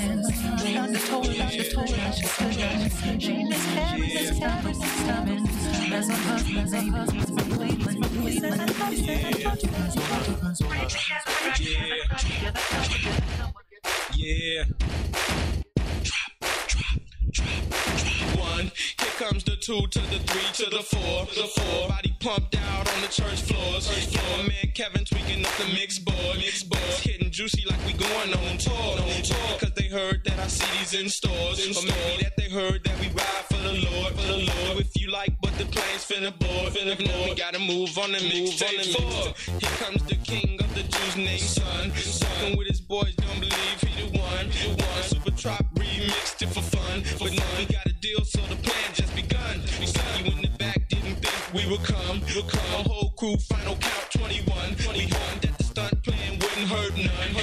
stunning. I just told her she's good. She miscarries coming. As a husband, yeah. Drop. One. Here comes the two to the three to the four. The four. Body pumped out on the church floors. Man, Kevin tweaking up the mix board. Hitting juicy like we going on tour. Cause they heard that our CDs in stores. Or maybe that they heard that we ride for the Lord. If you like, but the plane's finna board. We gotta move on the mixtape four. Here comes the king of the Jews named Son. Walking with his boys, don't believe he the one. Super Trop remixed it for fun. But now we got a deal, so the plan just begun. We see you in the back, didn't think we would come. A whole crew, final count 21. We hoped that the stunt plan wouldn't hurt none.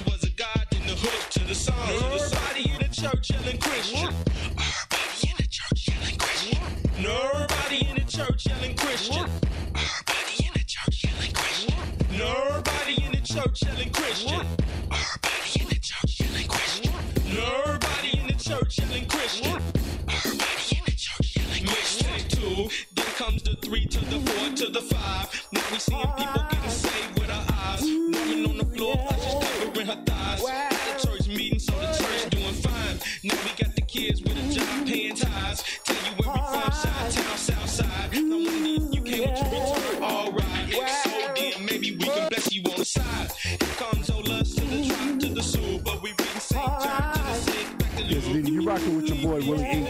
Was a god in the hook to the song. Everybody in the church yelling Christian. Everybody in the church yelling Christian. Nobody in the church yelling Christian. Everybody in the church yelling Christian. Nobody in the church yelling Christian. Everybody in the church yelling Christian. Nobody in the church yelling Christian. Everybody in the church yelling Christian. Mixtape 2, then comes the 3 to the 4 to the 5. Now we seeing people getting saved with our eyes. Women on the floor, ushers covering her thighs. At the church meeting, so the church doing fine. Now we got the kids with a job paying tithes. Tell you where we from, Chi-Town, Southside. Now when you came with your return, alright. So then maybe we can bless you on the side. Here comes Olas to the drop to the Sioux, but we reading St. John to the 6 back to Yes, Diddy, you rocking with your boy Willie H,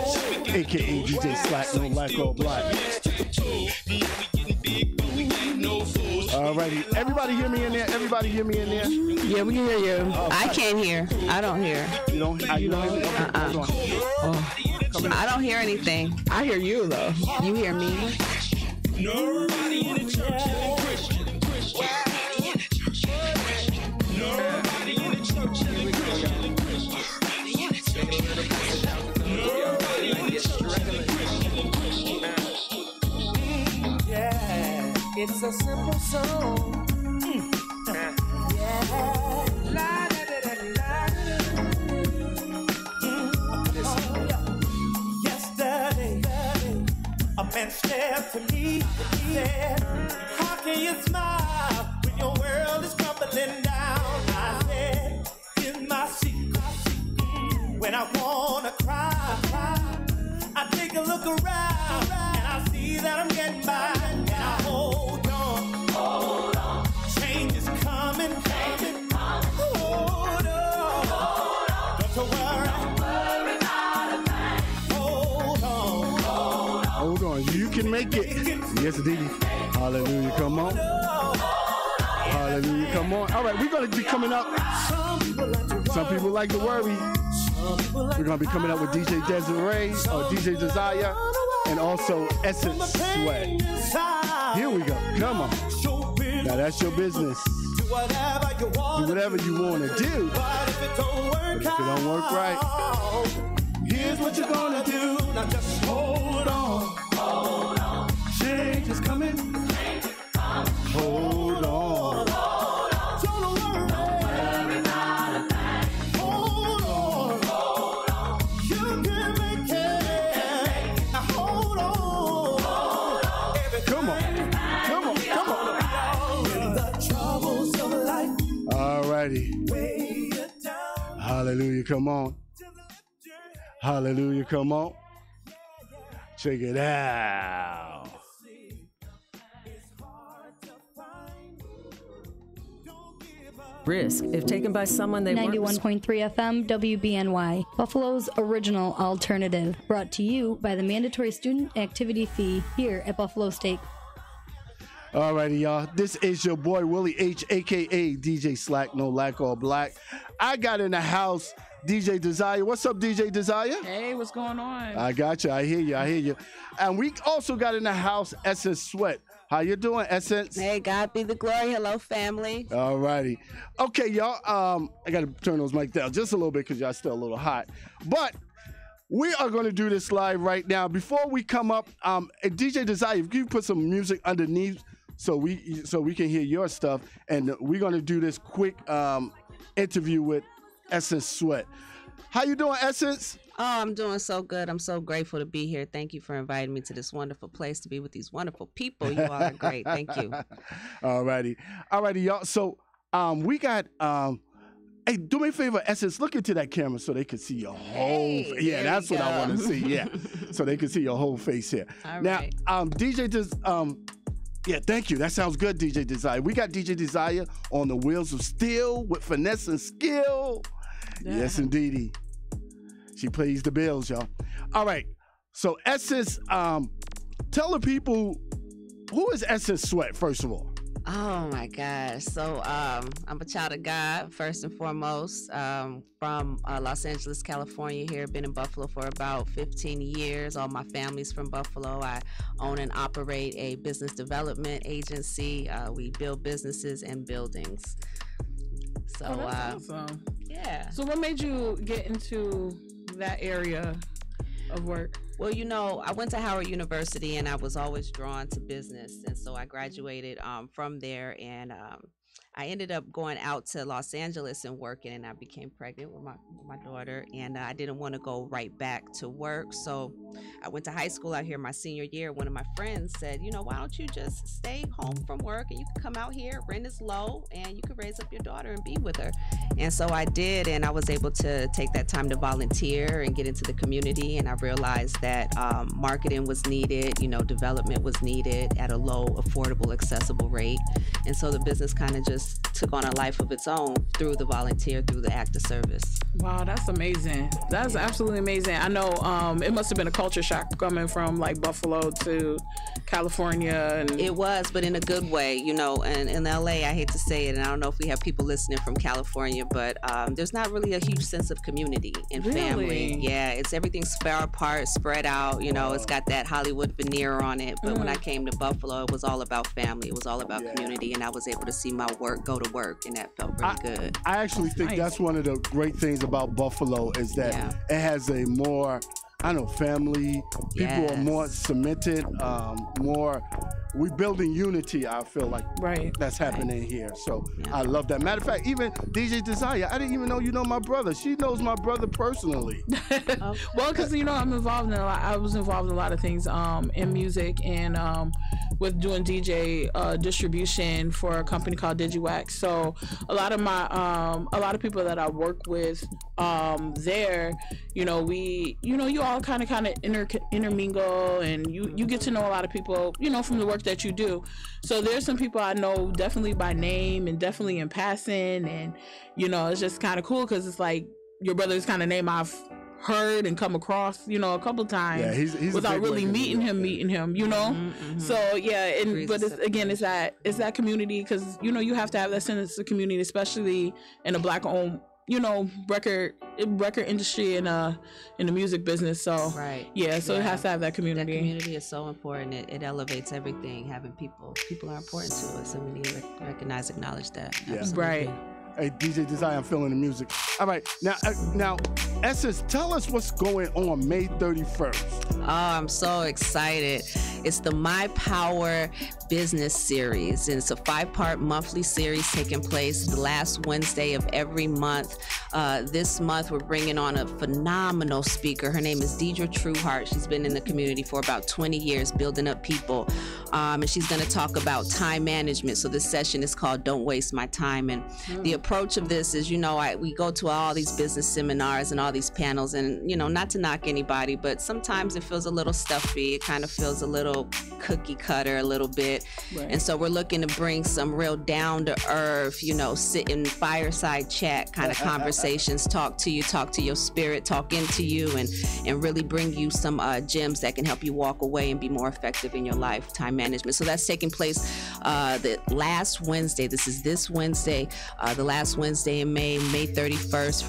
aka DJ Slack, no lack or black. Alrighty, everybody hear me in there? Everybody hear me in there? Yeah, we can hear you. I can't hear. I don't hear. You don't hear me? Okay, hold on. I don't hear anything. I hear you though. You hear me? Nobody in the church yelling Christian. Nobody in the church yelling Christian. Nobody in the church yelling Christian. yeah, it's a simple song. Yeah. La, da, da, da, da. Yesterday, a man stared to me and said, how can you smile when your world is crumbling down? I said, in my secret, when I wanna cry, I take a look around and I see that I'm getting by. And I hold on, change is coming. Hold on, don't you worry about a thing. Hold on, you can make it. Yes, Diddy. Hallelujah, come on. Hallelujah, come on. All right, we're going to be coming up. Some people like to worry. We're going to be coming up with DJ Djdesirez or DJ Desire and also Essence Sweat. Here we go. Come on. Now that's your business. Do whatever you want to do. But if it don't work right, here's what you're going to do. Now just hold on. Change is coming. Hold on. Don't worry about a thing. Hold on. You can make it. Now hold on. Come on. When the troubles of life. Alrighty. Hallelujah. Come on. Hallelujah. Come on. Check it out. Risk, if taken by someone they 91.3 FM WBNY, Buffalo's original alternative, brought to you by the mandatory student activity fee here at Buffalo State. Alrighty, y'all. This is your boy Willie H, aka DJ Slack, no lack or black. I got in the house DJ Desire. What's up, DJ Desire? Hey, what's going on? I got you. I hear you. And we also got in the house Essence Sweat. How you doing, Essence? Hey, God be the glory. Hello, family. All righty. Okay, y'all. I got to turn those mics down just a little bit because y'all still a little hot. But we are going to do this live right now. Before we come up, DJ Desire, if you put some music underneath so we can hear your stuff, and we're going to do this quick interview with Essence Sweat. How you doing, Essence? Oh, I'm doing so good. I'm so grateful to be here. Thank you for inviting me to this wonderful place to be with these wonderful people. You all are great. Thank you. All righty, y'all. So we got hey, do me a favor, Essence. Look into that camera so they can see your whole. Yeah, that's what I want to see. Yeah, so they can see your whole face here. All now, right. DJ does. Yeah, thank you. That sounds good, Djdesirez. We got Djdesirez on the wheels of steel with finesse and skill. Yeah. Yes, indeedy. She pays the bills, y'all. All right. So Essence, tell the people, who is Essence Sweat, first of all? Oh my gosh. So I'm a child of God, first and foremost, from Los Angeles, California here. Been in Buffalo for about 15 years. All my family's from Buffalo. I own and operate a business development agency. We build businesses and buildings. So that's awesome. Yeah. So what made you get into that area of work? Well, you know, I went to Howard University and I was always drawn to business. And so I graduated from there, and I ended up going out to Los Angeles and working, and I became pregnant with my daughter, and I didn't want to go right back to work. So I went to high school out here my senior year. One of my friends said, you know, why don't you just stay home from work and you can come out here, rent is low, and you can raise up your daughter and be with her. And so I did, and I was able to take that time to volunteer and get into the community, and I realized that marketing was needed, you know, development was needed at a low, affordable, accessible rate. And so the business kind of just took on a life of its own through the volunteer, through the act of service. Wow, that's amazing. That's absolutely amazing. I know it must have been a culture shock coming from like Buffalo to California. And it was, but in a good way, you know. And in LA, I hate to say it, and I don't know if we have people listening from California, but there's not really a huge sense of community and family. Yeah, it's everything's far apart, spread out. You know, it's got that Hollywood veneer on it. But when I came to Buffalo, it was all about family. It was all about community, and I was able to see my work go to work, and that felt really good. I actually think that's one of the great things about Buffalo is that it has a more, I don't know, family. People are more cemented, we building unity, I feel like that's happening here. So I love that. Matter of fact, even Djdesirez, I didn't even know you know my brother. She knows my brother personally. Well, because, you know, I was involved in a lot of things in music and with doing DJ distribution for a company called DigiWax. So a lot of people that I work with there, you know, you all kind of intermingle, and you get to know a lot of people, you know, from the work that you do. So there's some people I know definitely by name and definitely in passing, and you know, it's just kind of cool because it's like your brother's kind of name I've heard and come across, you know, a couple times he's without really meeting him, you know. So but it's that community, because you know you have to have that sense of community, especially in a Black-owned, you know, record industry and in the music business. So it has to have that community. That community is so important. It elevates everything. Having people are important to us, and we need to recognize, acknowledge that. Right. Hey, Djdesirez, I'm feeling the music. All right, now, Essence, tell us what's going on May 31st. Oh, I'm so excited. It's the My Power Business Series, and it's a 5-part monthly series taking place the last Wednesday of every month. This month, we're bringing on a phenomenal speaker. Her name is Djdesirez Trueheart. She's been in the community for about 20 years, building up people, and she's going to talk about time management. So this session is called Don't Waste My Time, and the approach of this is, you know, we go to all these business seminars and all these panels, and, you know, not to knock anybody, but sometimes it feels a little stuffy. It kind of feels a little cookie cutter a little bit. And so we're looking to bring some real down to earth, you know, sitting fireside chat kind of conversations, talk to your spirit, talk into you, and really bring you some gems that can help you walk away and be more effective in your life, time management. So that's taking place the last Wednesday. This Wednesday, the last Wednesday in May 31st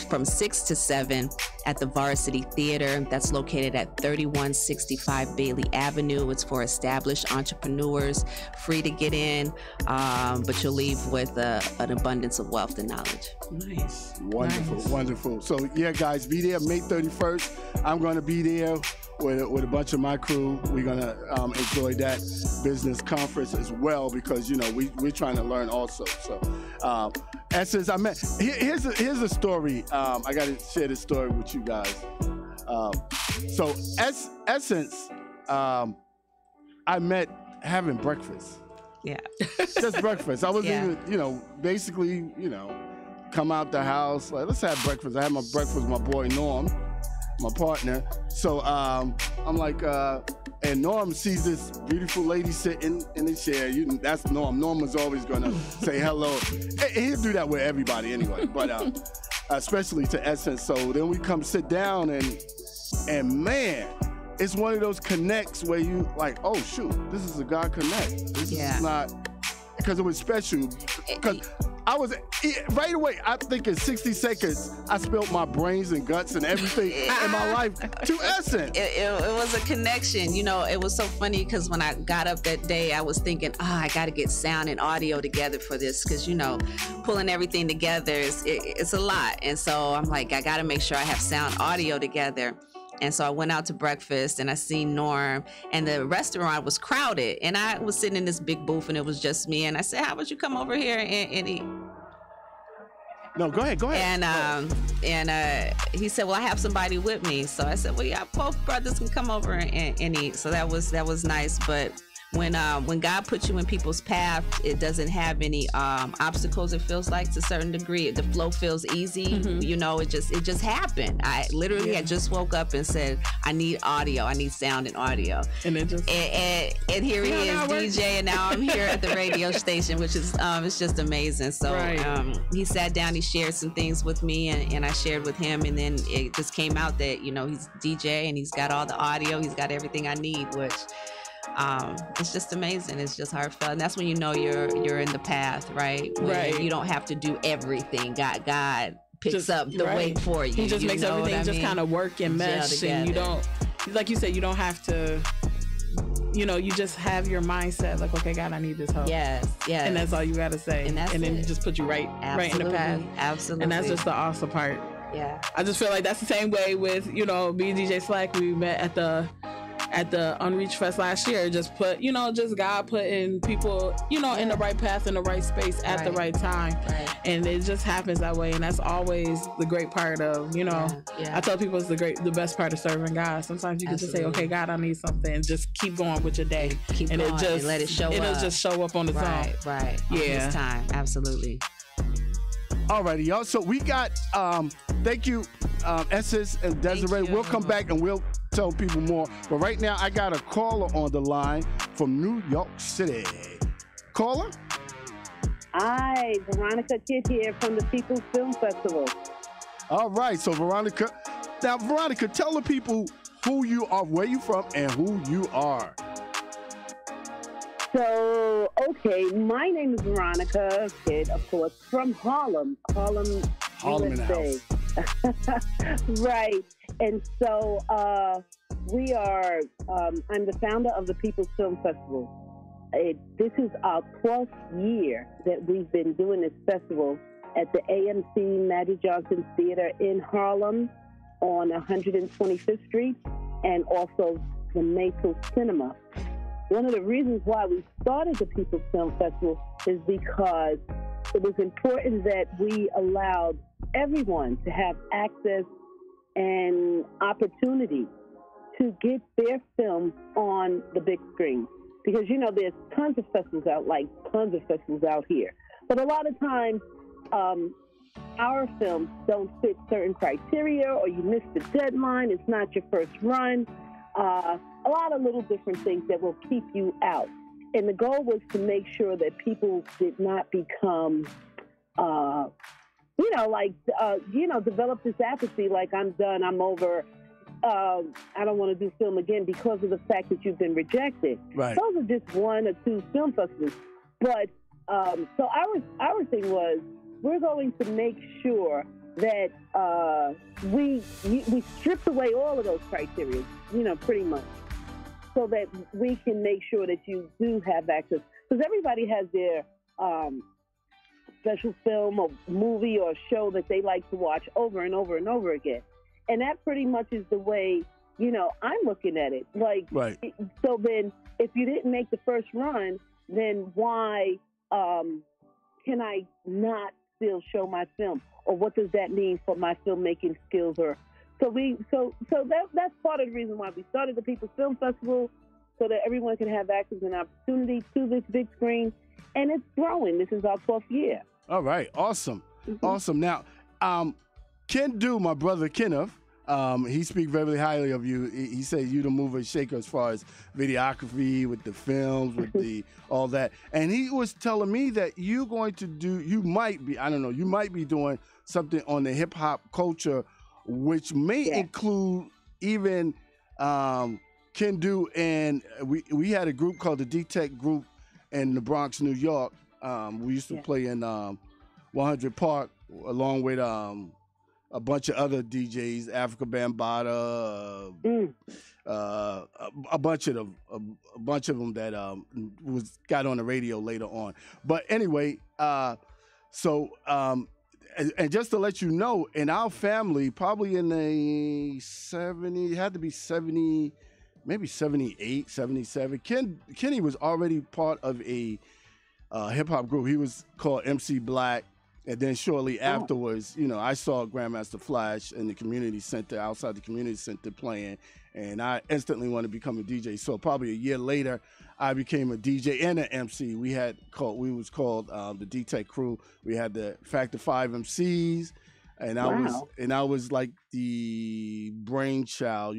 from 6 to 7 at the Varsity Theater. That's located at 3165 Bailey Avenue. It's for established entrepreneurs, free to get in, but you'll leave with an abundance of wealth and knowledge. Nice. Wonderful. So yeah, guys, be there May 31st. I'm going to be there with a bunch of my crew. We're going to enjoy that business conference as well, because, you know, we're trying to learn also. So Essence, I met. Here's a story. I got to share this story with you guys. So Essence, I met having breakfast. Yeah. Just breakfast. I wasn't even, basically, come out the house. Like, let's have breakfast. I had my breakfast with my boy Norm, my partner. So I'm like, and Norm sees this beautiful lady sitting in the chair. That's Norm. Norm was always gonna say hello. He'll do that with everybody anyway, but especially to Essence. So then we come sit down and man, it's one of those connects where you like, oh shoot, this is a God connect. This is not, because it was special. Because I was right away. I think in 60 seconds, I spilled my brains and guts and everything in my life to Essence. It was a connection. It was so funny because when I got up that day, I was thinking, I got to get sound and audio together for this because pulling everything together it's a lot. And so I'm like, I got to make sure I have sound audio together. And so I went out to breakfast and I seen Norm, and the restaurant was crowded, and I was sitting in this big booth and it was just me, and I said, how about you come over here and eat? No, go ahead. And he said, well, I have somebody with me. So I said, well, yeah, both brothers can come over and eat. So that was nice. But when God puts you in people's path, it doesn't have any obstacles. It feels like to a certain degree, the flow feels easy. Mm-hmm. It just happened. I literally had just woke up and said, I need audio. I need sound and audio. And it just and here he is, DJ, and now I'm here at the radio station, which is it's just amazing. So he sat down, he shared some things with me, and I shared with him, and then it just came out that he's DJ and he's got all the audio, he's got everything I need, which. It's just amazing. It's just heartfelt, and that's when you're in the path, right? When you don't have to do everything. God picks up the weight for you. He just makes everything just kind of work and mesh, and you don't, like you said, you don't have to. You just have your mindset like, okay, God, I need this help. Yes, and that's all you got to say, and then it just put you right in the path. Absolutely, and that's just the awesome part. Yeah, I just feel like that's the same way with me and DJ Slack. We met at the Unreached Fest last year. Just just God putting people, in the right path, in the right space at the right time. Right. And it just happens that way. And that's always the great part of, I tell people it's the best part of serving God. Sometimes you can just say, okay, God, I need something, and just keep going with your day. Keep going and let it show up. It'll just show up on its own. Right. Yeah. This time. Absolutely. Alrighty, y'all. So we got, thank you, Essence and Desiree. We'll come back and we'll tell people more. But right now, I got a caller on the line from New York City. Caller? Hi, Veronica Kidd here from the People's Film Festival. All right, so Veronica. Now, Veronica, tell the people who you are, where you from, and who you are. So, okay, my name is Veronica Kidd, of course, from Harlem, USA. In the house. Right. And so we are, I'm the founder of the People's Film Festival. This is our 12th year that we've been doing this festival at the AMC Magic Johnson Theater in Harlem on 125th Street, and also the Maple Cinema. One of the reasons why we started the People's Film Festival is because it was important that we allowed everyone to have access and opportunity to get their film on the big screen. Because, there's tons of festivals out here. But a lot of times, our films don't fit certain criteria, or you miss the deadline, it's not your first run. A lot of little different things that will keep you out. And the goal was to make sure that people did not become, develop this apathy, like I'm done, I'm over, I don't want to do film again because of the fact that you've been rejected. Right. Those are just one or two film festivals. But so our thing was, we're going to make sure that we stripped away all of those criteria, pretty much, so that we can make sure that you do have access. Because everybody has their special film or movie or show that they like to watch over and over and over again. And that pretty much is the way, I'm looking at it. Like, right. So then if you didn't make the first run, then why can I not still show my film, or what does that mean for my filmmaking skills? Or so that's part of the reason why we started the People's Film Festival, so that everyone can have access and opportunity to this big screen, and it's growing. This is our 12th year. All right, awesome, awesome. Now, Ken Do, my brother Kenneth, he speaks very highly of you. He says you the mover and shaker as far as videography with the films, with the all that. And he was telling me that you might be doing something on the hip hop culture, which may include even Ken Do, and we had a group called the D-Tech Group in the Bronx, New York. We used to play in 100 Park along with a bunch of other DJs, Africa Bambaataa, a bunch of them that got on the radio later on. But anyway, and just to let you know, in our family, probably in the 70, it had to be 70, maybe 78, 77. Kenny was already part of a hip hop group. He was called MC Black. And then shortly afterwards, I saw Grandmaster Flash in the community center, outside the community center playing, and I instantly wanted to become a DJ. So probably a year later, I became a DJ and an MC. We was called the D-Tech Crew. We had the Factor 5 MCs, and I was like the brainchild,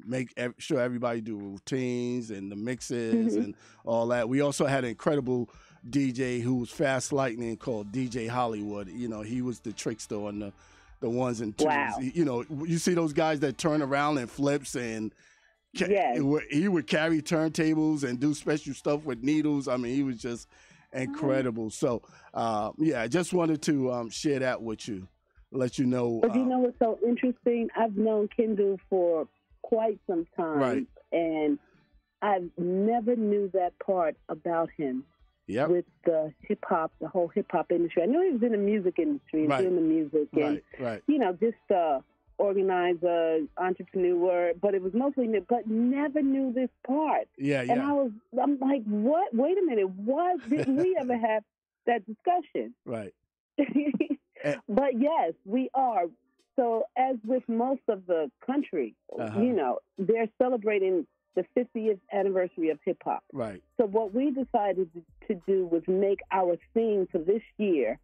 make sure everybody do routines and the mixes and all that. We also had an incredible DJ who was fast lightning called DJ Hollywood. He was the trickster on the ones and twos. Wow. You see those guys that turn around and flips, and he would carry turntables and do special stuff with needles. I mean, he was just incredible. So, I just wanted to share that with you, let you know. But you know what's so interesting? I've known Kendall for quite some time, right, and I never knew that part about him. Yep. With the hip hop, the whole hip hop industry. I knew he was in the music industry, doing the music, and just organizer, entrepreneur. But it was mostly new. But never knew this part. And I'm like, what? Wait a minute, what? Didn't we ever have that discussion? Right. But yes, we are. So as with most of the country, they're celebrating the 50th anniversary of hip hop. Right. So what we decided to do was make our theme for this year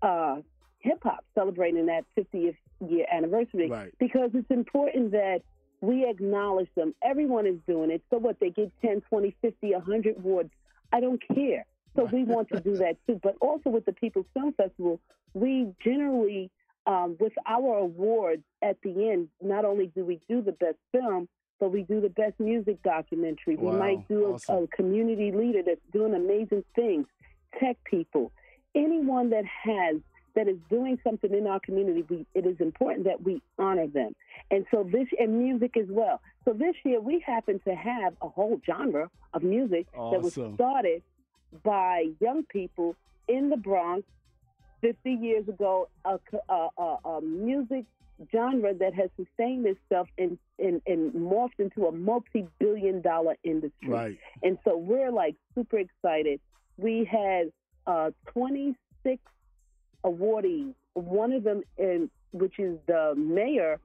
hip hop, celebrating that 50th year anniversary. Right. Because it's important that we acknowledge them. Everyone is doing it. So what, they get 10, 20, 50, 100 awards. I don't care. So we want to do that too. But also with the People's Film Festival, we generally, with our awards at the end, not only do we do the best film, but we do the best music documentary. Wow. We might do a community leader that's doing amazing things, tech people, anyone that is doing something in our community. It is important that we honor them. And so and music as well. So this year we happen to have a whole genre of music that was started by young people in the Bronx 50 years ago, a music genre that has sustained itself and morphed into a multi-billion-dollar industry. Right. And so we're like super excited. We had 26 awardees. One of them, which is the mayor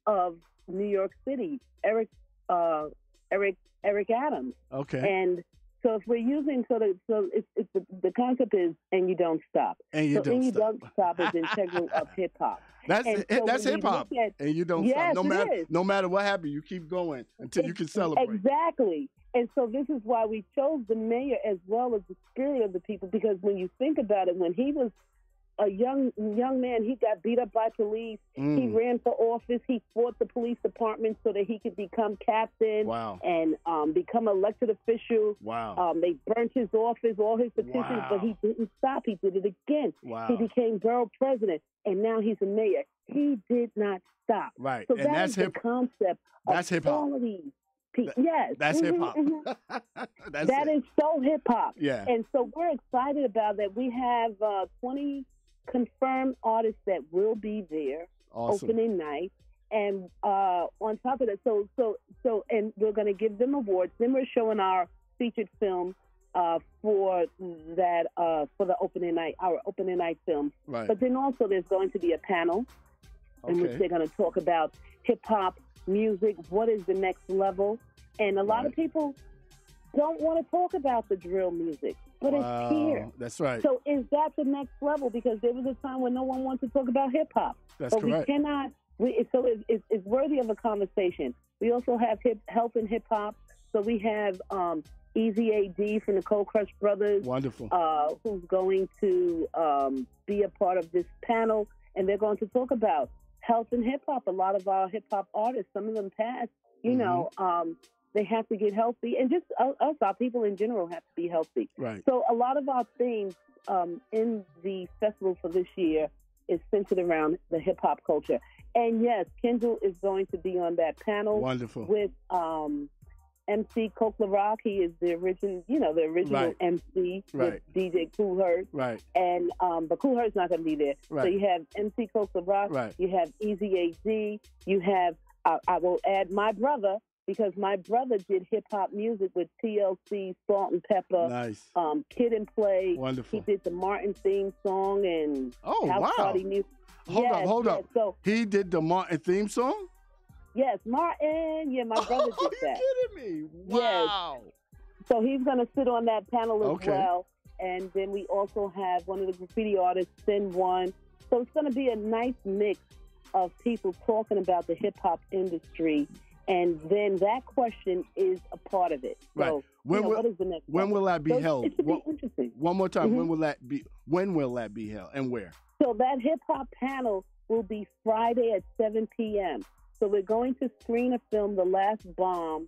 of New York City, Eric Adams. Okay. And so if we're using, the concept is, and you don't stop. And you don't stop is integral of hip hop. That's hip hop. And you don't stop. No matter what happens, you keep going until you can celebrate. Exactly. And so this is why we chose the mayor as well as the spirit of the people, because when you think about it, when he was a young man, he got beat up by police. He ran for office. He fought the police department so that he could become captain. Wow. And become elected official. Wow. They burnt his office, all his petitions, but he didn't stop. He did it again. Wow. He became borough president, and now he's a mayor. He did not stop. Right. So and that's the concept that's of hip hop. all of these people. Yes. That's hip hop. That is so hip hop. Yeah. And so we're excited about that. We have 20 confirmed artists that will be there opening night, and on top of that, so and we're going to give them awards. Then we're showing our featured film for that for the opening night, our opening night film. Right. But then also there's going to be a panel in which they're going to talk about hip hop music. What is the next level? And a lot of people don't want to talk about the drill music, but it's here. That's right. So is that the next level? Because there was a time when no one wanted to talk about hip hop. That's but correct. We cannot. So it's worthy of a conversation. We also have health and hip hop. So we have Easy AD from the Cold Crush Brothers. Wonderful. Who's going to be a part of this panel, and they're going to talk about health and hip hop. A lot of our hip hop artists, some of them passed. You know, they have to get healthy, and just us, our people in general, have to be healthy. Right. So a lot of our themes in the festival for this year is centered around the hip hop culture. And yes, Kendall is going to be on that panel. Wonderful. With MC Coke LaRock. He is the original, Right. MC Right. with DJ Kool Herc. Right. And but Kool Herc's not going to be there. Right. So you have MC Coke LaRock. Right. You have Easy AD. You have I will add my brother, because my brother did hip hop music with TLC, Salt and Pepper, Nice. Kid and Play. Wonderful. He did the Martin theme song and House wow. Party music. Hold up. So he did the Martin theme song? yes, Martin. Yeah, my brother did that. Are you kidding me? Wow. Yes. So he's going to sit on that panel as well. And then we also have one of the graffiti artists, Sin One. So it's going to be a nice mix of people talking about the hip hop industry. And then that question is a part of it. Right. So, what is the next when will that be held? It should be interesting. One more time. When will that be held and where? So that hip hop panel will be Friday at 7 p.m. So we're going to screen a film, The Last Bomb,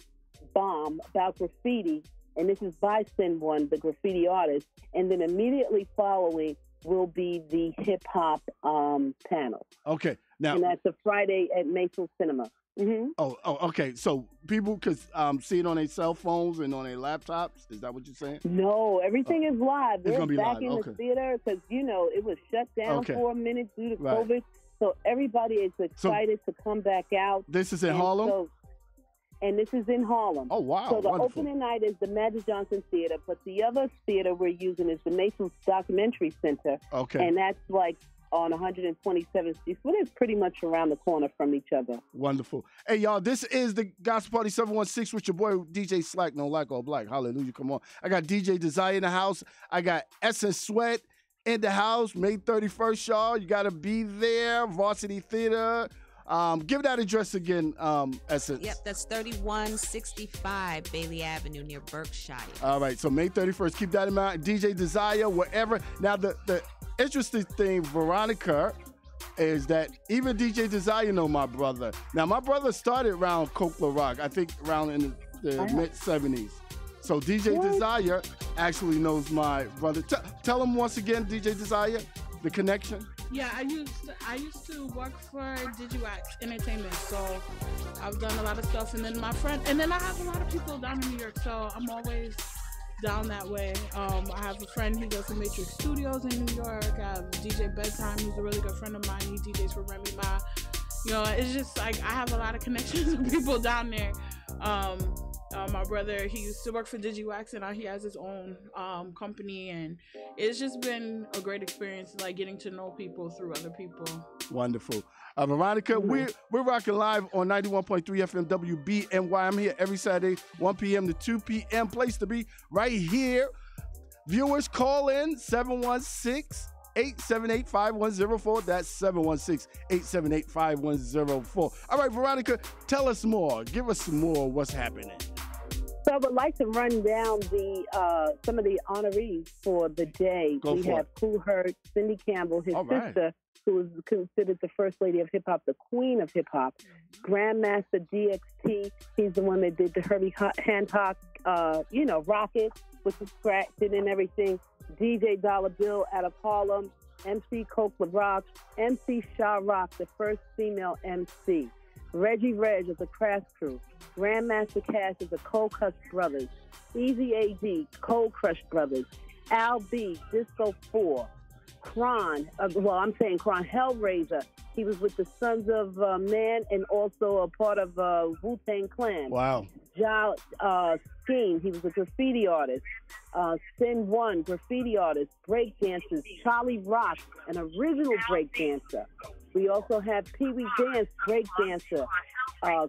about graffiti. And this is by Sin One, the graffiti artist. And then immediately following will be the hip hop panel. Okay. Now, and that's a Friday at Mason Cinema. Mm-hmm. Oh, okay. So people could see it on their cell phones and on their laptops. Is that what you're saying? No, everything is live. It's They're gonna be back live. in Okay. the theater because it was shut down for a minute due to Right. COVID. So everybody is excited to come back out. This is in Harlem? And this is in Harlem. Oh, wow. So the Wonderful. opening night is the Magic Johnson Theater, but the other theater we're using is the Mason's Documentary Center. Okay. And that's like on 127th Street. So it's pretty much around the corner from each other. Wonderful. Hey, y'all, this is the Gospel Party 716 with your boy DJ Slack, no like or black. Hallelujah, come on. I got DJ Desire in the house. I got Essence Sweat in the house, May 31st, y'all. You got to be there, Varsity Theater. Give that address again, Essence. Yep, that's 3165 Bailey Avenue near Berkshire. All right, so May 31st, keep that in mind. DJ Desire, wherever. Now, the interesting thing, Veronica, is that even DJ Desire know my brother. Now, my brother started around Coke LaRock, I think around in the mid-70s. So DJ Desire actually knows my brother. Tell him once again, DJ Desire, the connection. Yeah, I used to work for Djdesirez Entertainment, so I've done a lot of stuff. And then I have a lot of people down in New York, so I'm always down that way. I have a friend, he goes to Matrix Studios in New York. I have DJ Bedtime, who's a really good friend of mine. He DJs for Remy Ma. It's just like I have a lot of connections with people down there. My brother, he used to work for Djdesirez, and now he has his own company, and it's just been a great experience, like getting to know people through other people. Wonderful. Veronica, we're rocking live on 91.3 FM WBNY. I'm here every Saturday, 1 p.m. to 2 p.m. Place to be right here. Viewers, call in 716-878-5104. That's 716-878-5104. All right, Veronica, tell us more. Give us some more of what's happening. So I would like to run down some of the honorees for the day. We have Kool Herc, Cindy Campbell, his sister, who is considered the first lady of hip hop, the queen of hip hop. Grandmaster DXT, he's the one that did the Herbie Hancock, Rocket with the scratching and everything. DJ Dollar Bill out of Harlem, MC Coke LaRock, MC Sha Rock, the first female MC. Reggie Reg of the Crash Crew. Grandmaster Cash of the Cold Crush Brothers. Easy AD, Cold Crush Brothers. Al B, Disco 4. Kron, Hellraiser, He was with the Sons of Man and also a part of Wu-Tang Clan. Wow. Scheme, he was a graffiti artist. Sin One, graffiti artist. Break dancers. Charlie Rock, an original break dancer. We also have Pee Wee Dance, break dancer.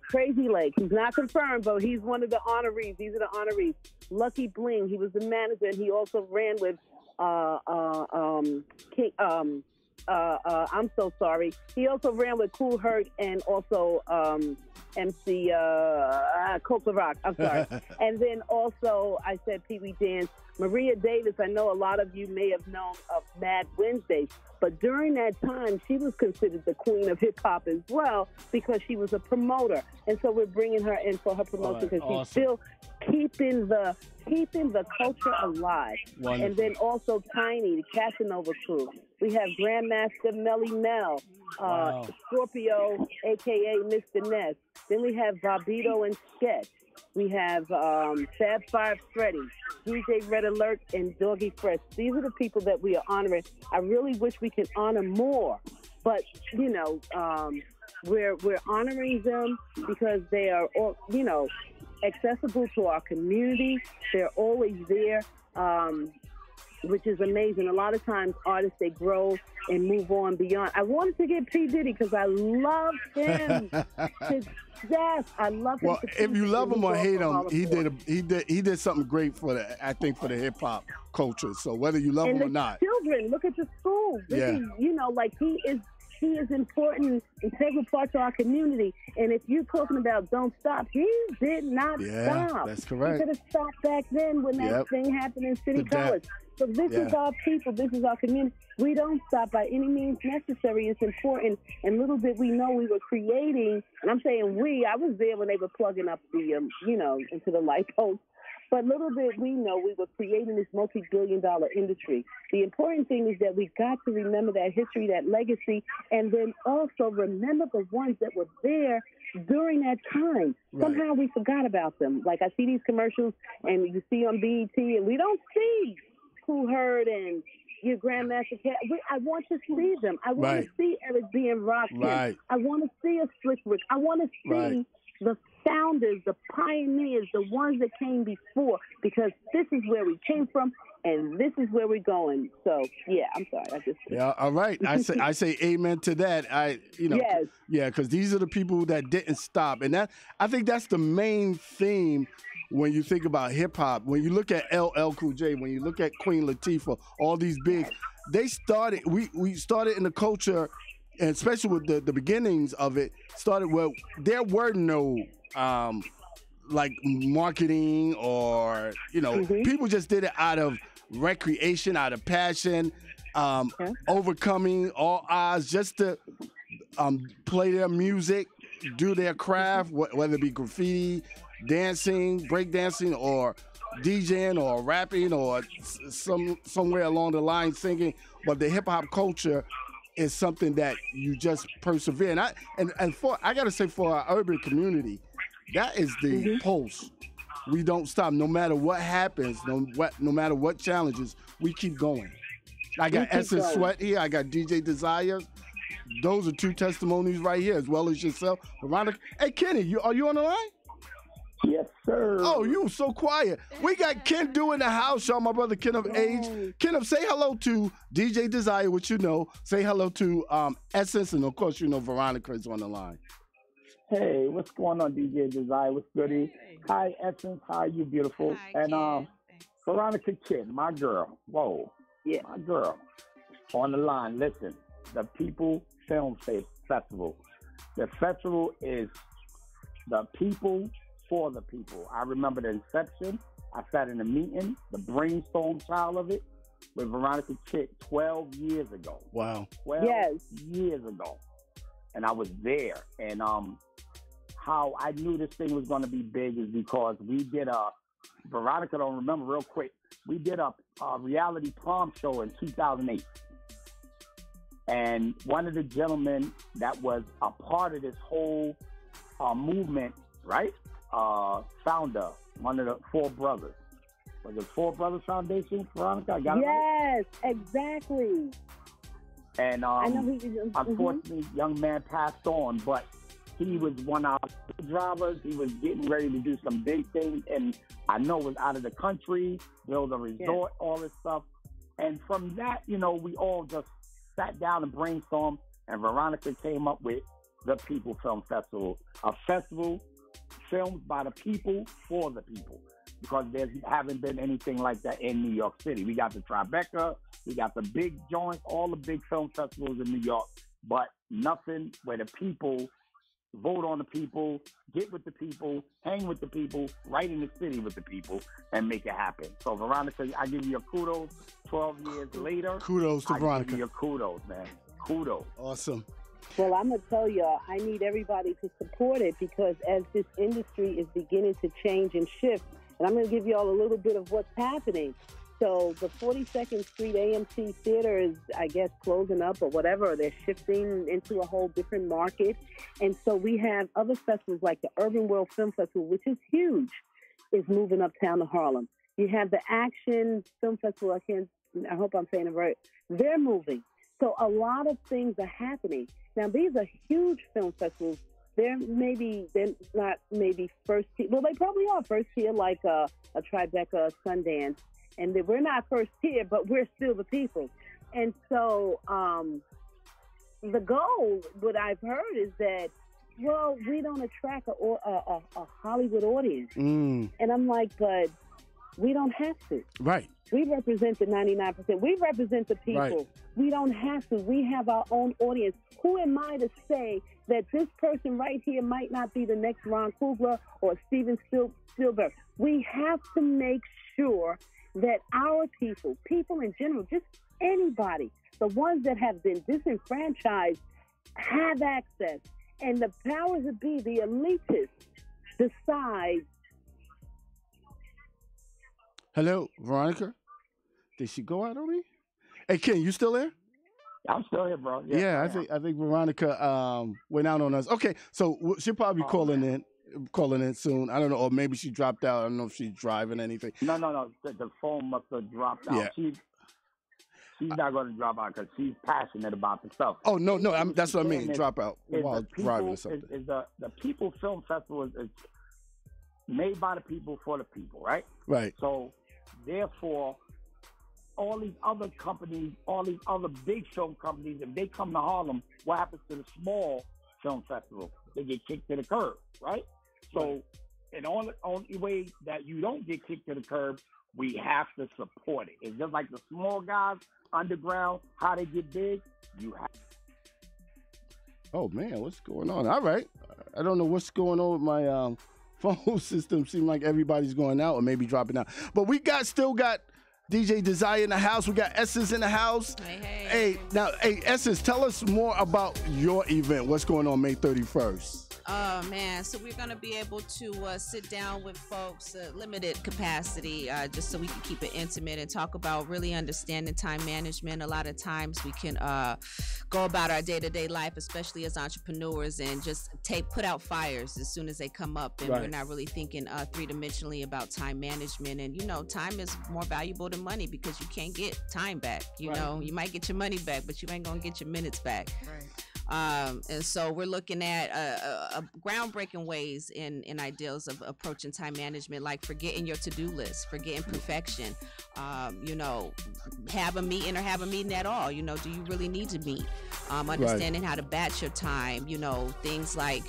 Crazy Leg, he's not confirmed, but he's one of the honorees. These are the honorees. Lucky Bling, he was the manager, and he also ran with I'm so sorry. He also ran with Kool Herc and also MC Coca Rock. I'm sorry. And then also I said Pee Wee Dance. Maria Davis, I know a lot of you may have known of Mad Wednesday, but during that time, she was considered the queen of hip-hop as well because she was a promoter. And so we're bringing her in for her promotion because she's still keeping the culture alive. Wonderful. And then also Tiny, the Casanova crew. We have Grandmaster Melly Mel, Scorpio, a.k.a. Mr. Ness. Then we have Bobito and Sketch. We have Fab Five Freddy, DJ Red Alert, and Doggy Fresh. These are the people that we are honoring. I really wish we could honor more, but you know, we're honoring them because they are all, you know, accessible to our community. They're always there. Which is amazing. A lot of times artists, they grow and move on beyond. I wanted to get P. Diddy because I love him to death. I love him. Well, if you love him or hate him, he did something great for the hip hop culture. So whether you love him or not, children, look at the school. This is, you know, like he is important, integral part to our community. And if you're talking about don't stop, he did not stop. That's correct. He could have stopped back then when that thing happened in City College. So this is our people. This is our community. We don't stop by any means necessary. It's important. And little did we know we were creating, and I'm saying I was there when they were plugging up the, you know, into the light post. But little did we know we were creating this multi-billion-dollar industry. The important thing is that we got to remember that history, that legacy, and then also remember the ones that were there during that time. Right. Somehow we forgot about them. Like I see these commercials, and you see on BET, and we don't see Kool Herc and your Grandmaster Cat. I want to see them. I want to see Eric B. and Rakim. Right. I want to see a Slick Rick. I want to see the founders, the pioneers, the ones that came before, because this is where we came from and this is where we're going. So yeah, I'm sorry. All right. I say amen to that. Because these are the people that didn't stop, and I think that's the main theme. When you think about hip hop, when you look at LL Cool J, when you look at Queen Latifah, all these big, they started. We started in the culture, and especially with the beginnings of it, started where there were no like marketing or people just did it out of recreation, out of passion, overcoming all odds, just to play their music, do their craft, whether it be graffiti, dancing, breakdancing, or DJing, or rapping, or somewhere along the line singing. But the hip hop culture is something that you just persevere. And I gotta say, for our urban community, that is the pulse. We don't stop, no matter what happens, no matter what challenges, we keep going. I got Essence Sweat here. I got Djdesirez. Those are two testimonies right here, as well as yourself, Veronica. Hey, Kenny, are you on the line? Yes, sir. Oh, you so quiet. We got Ken Do in the house, y'all. My brother Ken of Age. Ken, say hello to Djdesirez, which you know. Say hello to Essence, and of course, you know Veronica is on the line. Hey, what's going on, Djdesirez? What's goody? Hi, Essence. Hi, you beautiful. Hi, and Veronica Kid, my girl. Whoa, yeah, my girl. On the line. Listen, the People Film Festival. The festival is the people for the people. I remember the inception. I sat in a meeting, the brainstorm style of it, with Veronica Chick 12 years ago. Wow. 12 years ago. And I was there. And how I knew this thing was going to be big is because we did Veronica don't remember real quick, we did a reality prom show in 2008. And one of the gentlemen that was a part of this whole movement, right? Founder, one of the Four Brothers. Was it Four Brothers Foundation, Veronica? I got it right? Exactly. And I know unfortunately, young man passed on, but he was one of our drivers. He was getting ready to do some big things, and I know it was out of the country, build a resort, all this stuff. And from that, we all just sat down and brainstormed, and Veronica came up with the People Film Festival, a festival filmed by the people for the people, because there haven't been anything like that in New York City. We got the Tribeca, we got the big joints, all the big film festivals in New York, but nothing where the people vote on the people, get with the people, hang with the people, right in the city with the people, and make it happen. So, Veronica, I give you a kudos. 12 years later, kudos to Veronica. I give you a kudos, man. Kudos. Awesome. Well, I'm going to tell y'all, I need everybody to support it, because as this industry is beginning to change and shift, and I'm going to give y'all a little bit of what's happening. So the 42nd Street AMC Theater is, I guess, closing up or whatever. They're shifting into a whole different market. And so we have other festivals like the Urban World Film Festival, which is huge, is moving uptown to Harlem. You have the Action Film Festival. I hope I'm saying it right. They're moving. So a lot of things are happening. Now, these are huge film festivals. They're not maybe first tier. Well, they probably are first tier, like a Tribeca, Sundance. And we're not first tier, but we're still the people. And so the goal, what I've heard, is that, well, we don't attract a Hollywood audience. And I'm like, but we don't have to. Right. We represent the 99%. We represent the people. Right. We don't have to. We have our own audience. Who am I to say that this person right here might not be the next Ron Coogler or Steven Spielberg? We have to make sure that our people in general, just anybody, the ones that have been disenfranchised, have access. And the powers that be, the elitists, decide. Hello, Veronica? Did she go out on me? Hey, Ken, you still there? I'm still here, bro. Yeah, I think Veronica went out on us. Okay, so she'll probably be calling in soon. I don't know, or maybe she dropped out. I don't know if she's driving anything. No. The phone must have dropped out. Yeah. She's not going to drop out because she's passionate about the stuff. Oh, no, that's what I mean, drop out while driving or something. The People Film Festival is made by the people for the people, right? Right. So, therefore, all these other companies, all these other big film companies, if they come to Harlem, what happens to the small film festival? They get kicked to the curb, right? So, in the only way that you don't get kicked to the curb, we have to support it. It's just like the small guys underground, how they get big, you have. Oh man, what's going on? All right, I don't know what's going on with my phone system. Seems like everybody's going out or maybe dropping out. But we still got Djdesirez in the house. We got Essence in the house. Hey, Essence, tell us more about your event. What's going on May 31st? Oh man, so we're gonna be able to sit down with folks, limited capacity, just so we can keep it intimate and talk about really understanding time management. A lot of times we can go about our day-to-day life, especially as entrepreneurs, and just put out fires as soon as they come up, and we're not really thinking three-dimensionally about time management. And time is more valuable than money because you can't get time back. You know, you might get your money back, but you ain't gonna get your minutes back. Right. And so we're looking at groundbreaking ways and ideals of approaching time management, like forgetting your to-do list, forgetting perfection, have a meeting or have a meeting at all. Do you really need to meet? Understanding how to batch your time, things like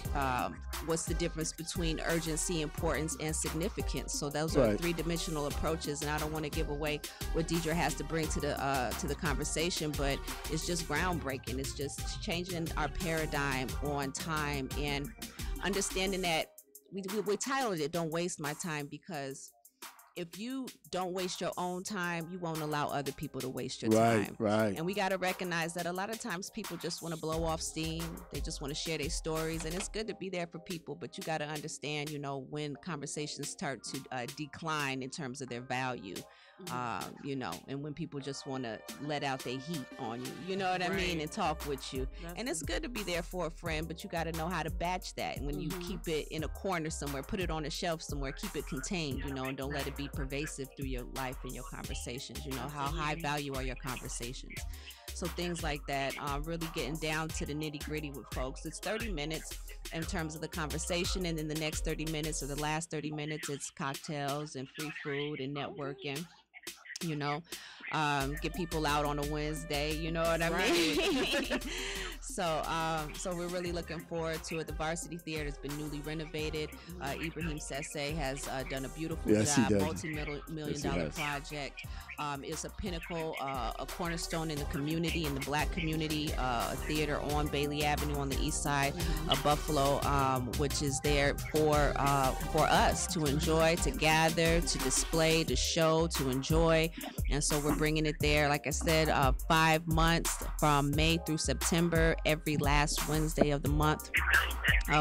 what's the difference between urgency, importance, and significance. So those are three-dimensional approaches, and I don't want to give away what Djdesirez has to bring to the conversation, but it's just groundbreaking. It's just changing our paradigm on time and understanding that we titled it "Don't Waste My Time," because if you don't waste your own time, you won't allow other people to waste your time. Right. And we got to recognize that a lot of times people just want to blow off steam. They just want to share their stories, and it's good to be there for people, but you got to understand, when conversations start to decline in terms of their value. And when people just want to let out their heat on you, you know what I mean, and talk with you. And it's good to be there for a friend, but you got to know how to batch that. And when you keep it in a corner somewhere, put it on a shelf somewhere, keep it contained, and don't let it be pervasive through your life and your conversations. How high value are your conversations? So things like that, really getting down to the nitty gritty with folks. It's 30 minutes in terms of the conversation, and then the next 30 minutes or the last 30 minutes, it's cocktails and free food and networking. You know, get people out on a Wednesday. You know what I mean? So we're really looking forward to it. The Varsity Theater has been newly renovated. Ibrahim Sesse has done a beautiful job, multi-million dollar project. It's a pinnacle, a cornerstone in the community, in the Black community, a theater on Bailey Avenue on the east side of Buffalo, which is there for us to enjoy, to gather, to display, to show, to enjoy. And so we're bringing it there, like I said, 5 months from May through September, every last Wednesday of the month.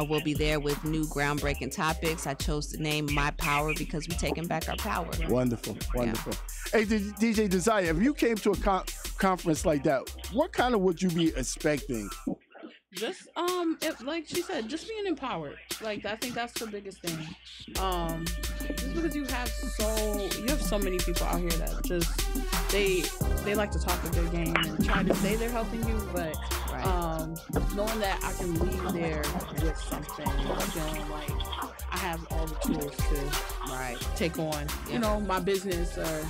We'll be there with new groundbreaking topics. I chose to name My Power because we're taking back our power. Wonderful, wonderful. Yeah. Hey, DJ Desire, if you came to a conference like that, what kind of would you be expecting? Just like she said, just being empowered. Like, I think that's the biggest thing. Just because you have so many people out here that just they like to talk a good game and try to say they're helping you, but knowing that I can leave there with something, feeling like I have all the tools to take on, you know, my business or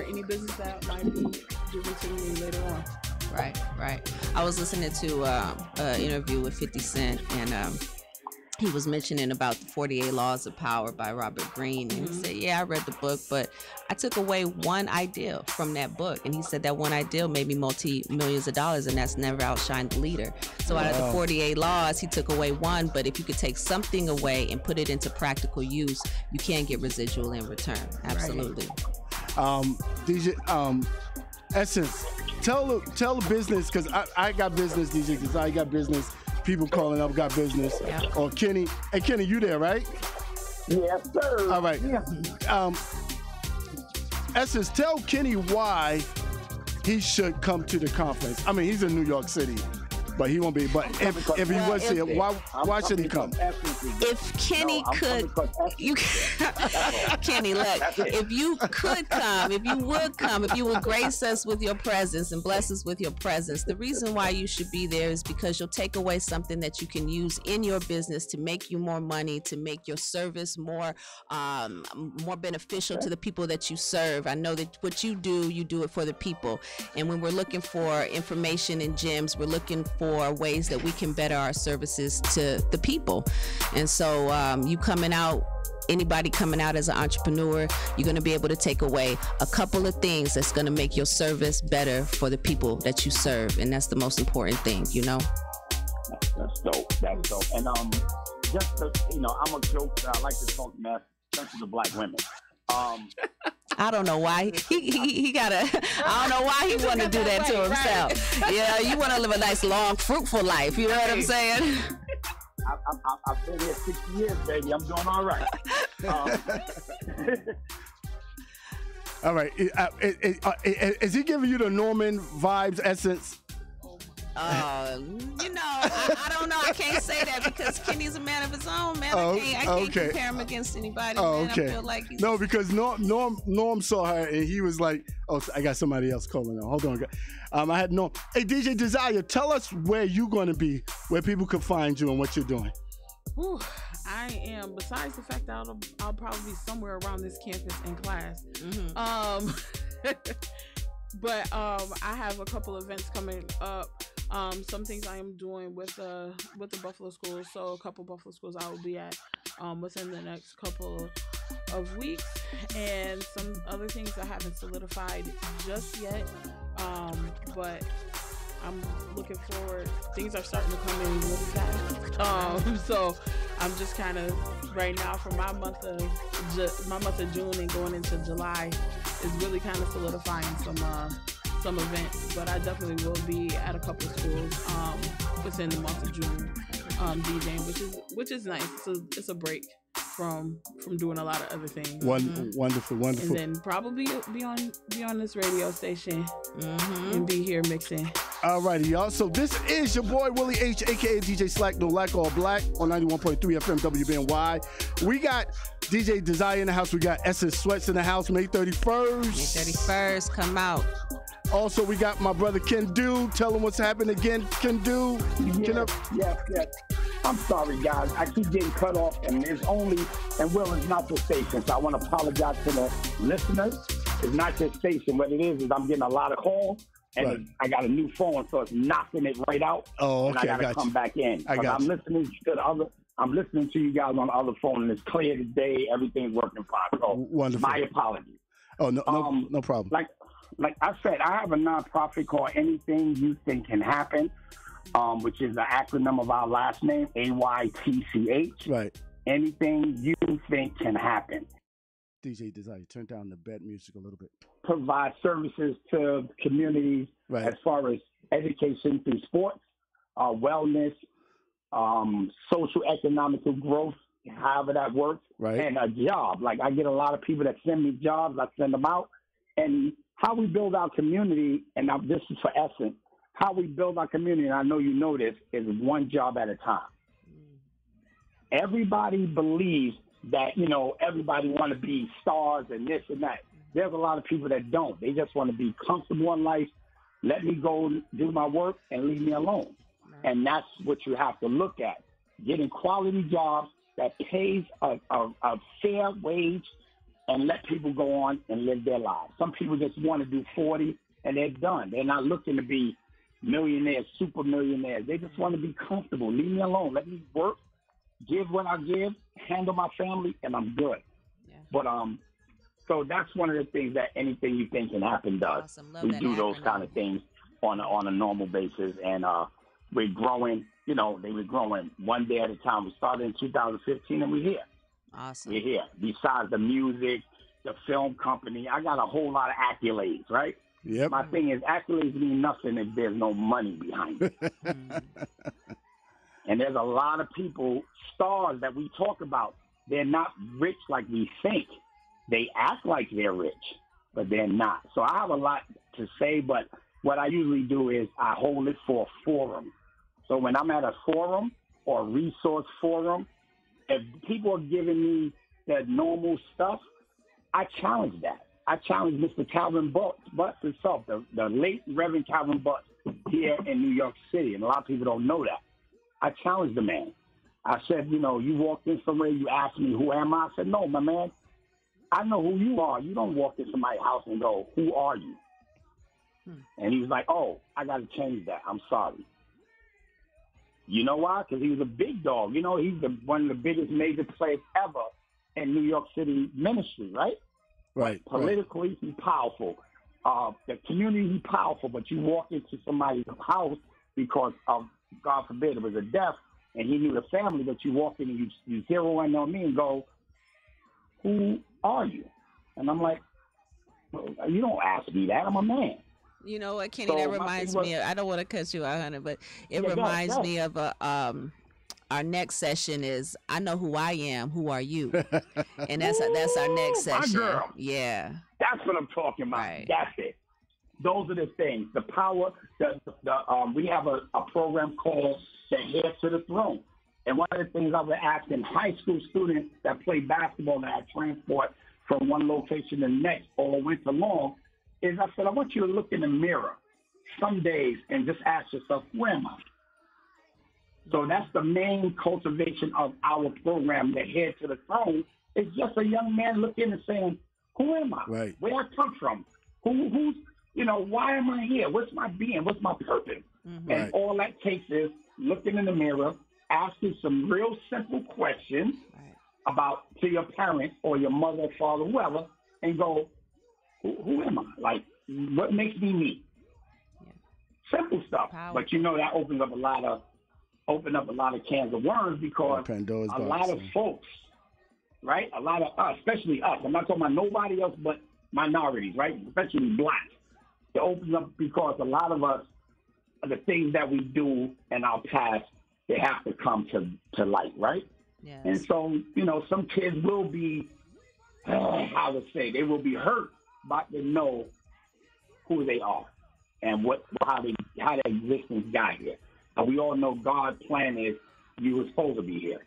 any business that might be given to me later on. Right. I was listening to an interview with 50 Cent, and he was mentioning about the 48 Laws of Power by Robert Greene. And he said, yeah, I read the book, but I took away one idea from that book. And he said that one idea made me multi-millions of dollars, and that's never outshine the leader. So out of the 48 laws, he took away one, but if you could take something away and put it into practical use, you can get residual in return. Absolutely. DJ Essence, tell the business, because I got business, DJ, because I got business. People calling up got business. Yeah. Or Kenny. Hey, Kenny, you there, right? Yes, sir. All right. Yeah. Essence, tell Kenny why he should come to the conference. I mean, he's in New York City, but he won't be. But if he was here, why should he come? If Kenny could, Kenny, look, if you could come, if you would come, if you would grace us with your presence and bless us with your presence, the reason why you should be there is because you'll take away something that you can use in your business to make you more money, to make your service more beneficial to the people that you serve. I know that what you do it for the people. And when we're looking for information and gems, we're looking for ways that we can better our services to the people. And so anybody coming out as an entrepreneur, you're going to be able to take away a couple of things that's going to make your service better for the people that you serve. And that's the most important thing, you know? That's dope. That's dope. And just to, I'm a joker. I like to talk mess, especially to Black women. I don't know why he gotta. I don't know why he want to do that to himself. Yeah, you want to live a nice, long, fruitful life. You know what I'm saying? I've been here 6 years, baby. I'm doing all right. All right. Is he giving you the Norman vibes, Essence? I don't know. I can't say that because Kenny's a man of his own, man. I can't compare him against anybody. Man. Okay. I feel like he's... No, because Norm saw her and he was like, "Oh, I got somebody else calling now. Hold on." I had Norm. Hey, DJ Desire, tell us where you're going to be, where people can find you, and what you're doing. Whew, I am. Besides the fact that I'll probably be somewhere around this campus in class. But I have a couple events coming up. Some things I am doing with the Buffalo schools. So a couple Buffalo schools I will be at within the next couple of weeks, and some other things I haven't solidified just yet. But I'm looking forward. Things are starting to come in really fast. So I'm just kind of right now for my month of June and going into July is really kind of solidifying some events, but I definitely will be at a couple of schools within the month of June DJing, which is nice. It's a break from doing a lot of other things. Wonderful. And then probably be on this radio station and be here mixing. All righty, y'all. So this is your boy Willie H, aka DJ Slack, no lack all black, on 91.3 FM WBNY. We got DJ Desire in the house. We got Essence Sweats in the house. May 31st. May 31st, come out. Also, we got my brother Ken Do. Tell him what's happening again, Ken Do. Yes. I'm sorry, guys. I keep getting cut off, and Will is not the station, so I want to apologize to the listeners. It's not the station. What it is I'm getting a lot of calls, and I got a new phone, so it's knocking it right out. Oh, okay. And I got to come back in. I'm listening to you guys on the other phone, and it's clear today. Everything's working fine. So, wonderful. My apologies. Oh, no problem. Like I said, I have a nonprofit called Anything You Think Can Happen, which is the acronym of our last name, AYTCH. Right. Anything You Think Can Happen. DJ Desire, turn down the bed music a little bit. Provide services to communities as far as education through sports, wellness, social economical growth, however that works, and a job. Like I get a lot of people that send me jobs, I send them out, and how we build our community, and now this is for Essence, how we build our community, and I know you know this, is one job at a time. Everybody believes that, everybody want to be stars and this and that. There's a lot of people that don't. They just want to be comfortable in life, let me go do my work, and leave me alone. And that's what you have to look at. Getting quality jobs that pays a fair wage and let people go on and live their lives. Some people just want to do 40 and they're done. They're not looking to be millionaires, super millionaires. They just want to be comfortable. Leave me alone. Let me work, give what I give, handle my family, and I'm good. Yeah. But so that's one of the things that Anything You Think Can Happen does. Awesome. Love we that do acronym. Those kind of things on a normal basis, and we're growing. They were growing one day at a time. We started in 2015, and we're here. Awesome. We're here. Besides the music, the film company, I got a whole lot of accolades, right? Yep. My thing is accolades mean nothing if there's no money behind it. And there's a lot of people, stars that we talk about, they're not rich like we think. They act like they're rich, but they're not. So I have a lot to say, but what I usually do is I hold it for a forum. So when I'm at a forum or a resource forum, if people are giving me the normal stuff, I challenge that. I challenge Mr. Calvin Butts himself, the late Reverend Calvin Butts here in New York City, and a lot of people don't know that. I challenged the man. I said, you walked in somewhere, you asked me, who am I? I said, no, my man, I know who you are. You don't walk in somebody's house and go, who are you? And he was like, oh, I got to change that. I'm sorry. You know why? Because he was a big dog. He's one of the biggest major players ever in New York City ministry, right? Right. Politically, he's powerful. The community, he's powerful. But you walk into somebody's house because of, God forbid, it was a death, and he knew the family, but you walk in and you zero in on me and go, who are you? And I'm like, well, you don't ask me that. I'm a man. You know what, Kenny? That reminds me of, I don't want to cut you out, honey, but it reminds me of our next session is I know who I am. Who are you? And that's our next session. My girl. Yeah. That's what I'm talking about. Right. That's it. Those are the things. The power. We have a program called the Heir to the Throne. And one of the things I was asking high school students that play basketball that had transport from one location to the next all winter long is I said, I want you to look in the mirror some days and just ask yourself, where am I? So that's the main cultivation of our program, the Heir to the Throne. It's just a young man looking and saying, who am I? Right. Where I come from? Who's, why am I here? What's my being? What's my purpose? Mm-hmm. And all that takes is looking in the mirror, asking some real simple questions about to your parents or your mother, father, whoever, and go, who am I? Like, what makes me me? Yeah. Simple stuff. But that opens up a lot of cans of worms because a lot of folks, right? A lot of us, especially us. I'm not talking about nobody else but minorities, right? Especially blacks. It opens up because a lot of us, the things that we do in our past, they have to come to light, right? Yes. And so, some kids will be, I would say, they will be hurt by to know who they are and how their existence got here. And we all know God's plan is you were supposed to be here.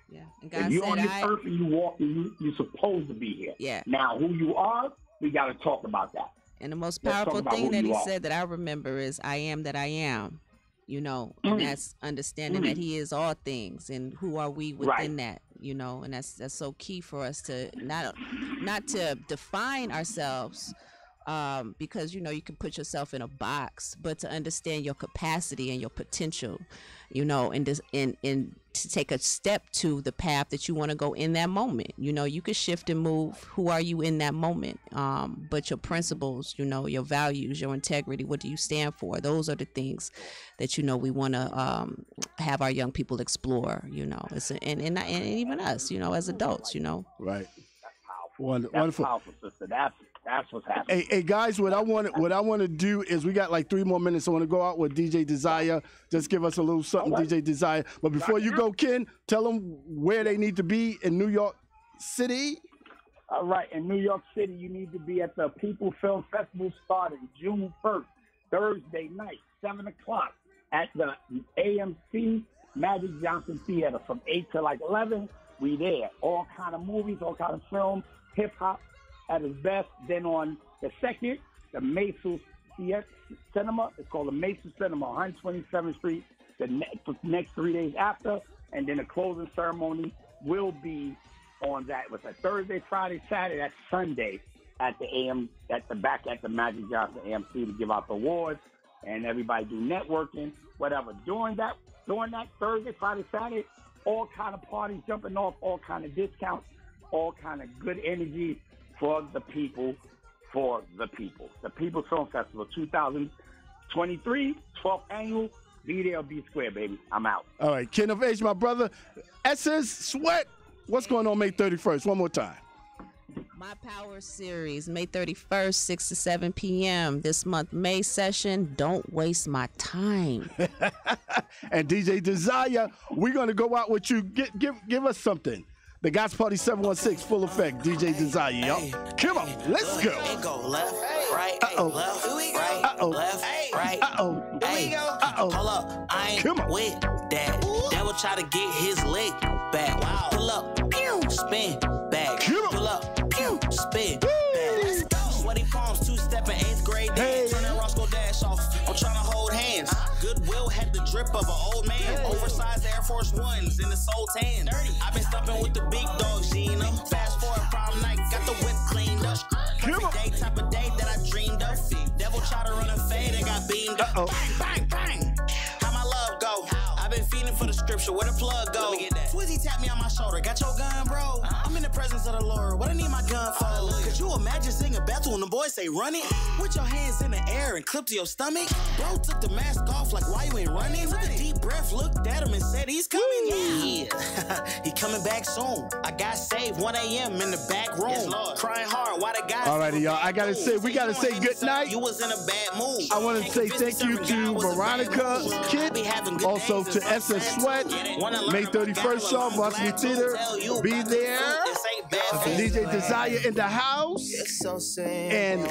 Yeah. And God if you're said, on this earth and you walk, you're supposed to be here. Yeah. Now, who you are, we got to talk about that. And the most powerful thing that he said that I remember is, I am that I am, you know, and that's understanding that he is all things, and who are we within that, you know, and that's so key for us to not to define ourselves, because, you know, you can put yourself in a box, but to understand your capacity and your potential, you know, and to take a step to the path that you want to go in that moment. You know, you can shift and move. Who are you in that moment? But your principles, you know, your values, your integrity, what do you stand for? Those are the things that, you know, we want to have our young people explore, you know, and even us, you know, as adults, you know. Right. Wonderful. That's powerful, sister. That's what's happening. Hey guys, what I want to do is, we got like 3 more minutes. I want to go out with DJ Desire. Just give us a little something, DJ Desire. But before you go, Ken, tell them where they need to be in New York City. All right, in New York City, you need to be at the People Film Festival starting June 1st, Thursday night, 7 o'clock at the AMC Magic Johnson Theater from 8 to like 11. We there. All kind of movies, all kind of film, hip-hop at its best. Then on the 2nd, the Mason Cinema. It's called the Mason Cinema, 127th Street, the next 3 days after. And then the closing ceremony will be on that. With a Thursday, Friday, Saturday, that's Sunday at the Magic Johnson AMC to give out the awards and everybody do networking, whatever. During that Thursday, Friday, Saturday, all kind of parties jumping off, all kind of discounts, all kind of good energy for the people, for the people. The People Film Festival 2023, 12th annual. Be there or be square, baby. I'm out. All right, Ken of Age, my brother. Essence, Sweat. What's going on May 31st? One more time. My Power Series, May 31st, 6 to 7 p.m. This month, May session. Don't waste my time. And DJ Desire, we're going to go out with you. Give us something. The Gospel Party 716, full effect. DJ Desire, y'all. Come on, let's go. Go left, right, left, right, left, right. Uh-oh. Hold up, I ain't with that. Devil try to get his leg back. Wow. Pull up, pew, spin back. Pull up, pew, spin back. Sweaty palms, 2-stepping 8th grade dance. Turning Roscoe Dash off. I'm trying to hold hands. Goodwill had the drip of an old man. Oversized Air Force Ones in the soul tan. I've been stumping with the big dog, Gina. Fast forward prom night, got the whip cleaned up. Perfect day, type of day that I dreamed of. Devil try to run a fade and got beamed up. Bang, bang, bang. How my love go? I've been feeding for the scripture, where the plug go? Swizzy tapped me on my shoulder, got your gun, bro? I'm in the presence of the Lord, what I need my gun for? Could you imagine singing Bethel when the boys say run it? With your hands in the air and clip to your stomach? Bro took the mask off like why you ain't running? Took a deep breath, looked at him and said he's coming. Yeah, he coming back soon. I got saved 1 a.m. in the back room. Crying hard, why the guys? Alrighty, y'all, I gotta say, we gotta say good night. You was in a bad mood. I want to say thank you to Veronica Kid, also to Essence Sweat, May 31st, y'all, Varsity Theater, be there. DJ Desire in the house, and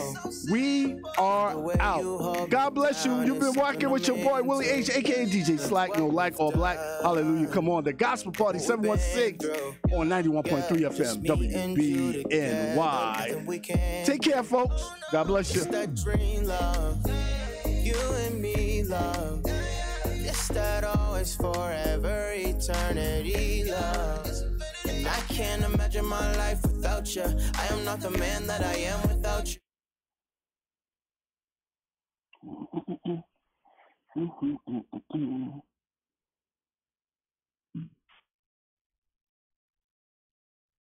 we are out. God bless you. You've been rocking with your boy Willie H, aka DJ Slack, no like or black. Hallelujah. Come on, the Gospel Party 716 on 91.3 FM WBNY. Take care, folks. God bless you. You and me, love. It's that always, forever, eternity, love. And I can't imagine my life without you. I am not the man that I am without you.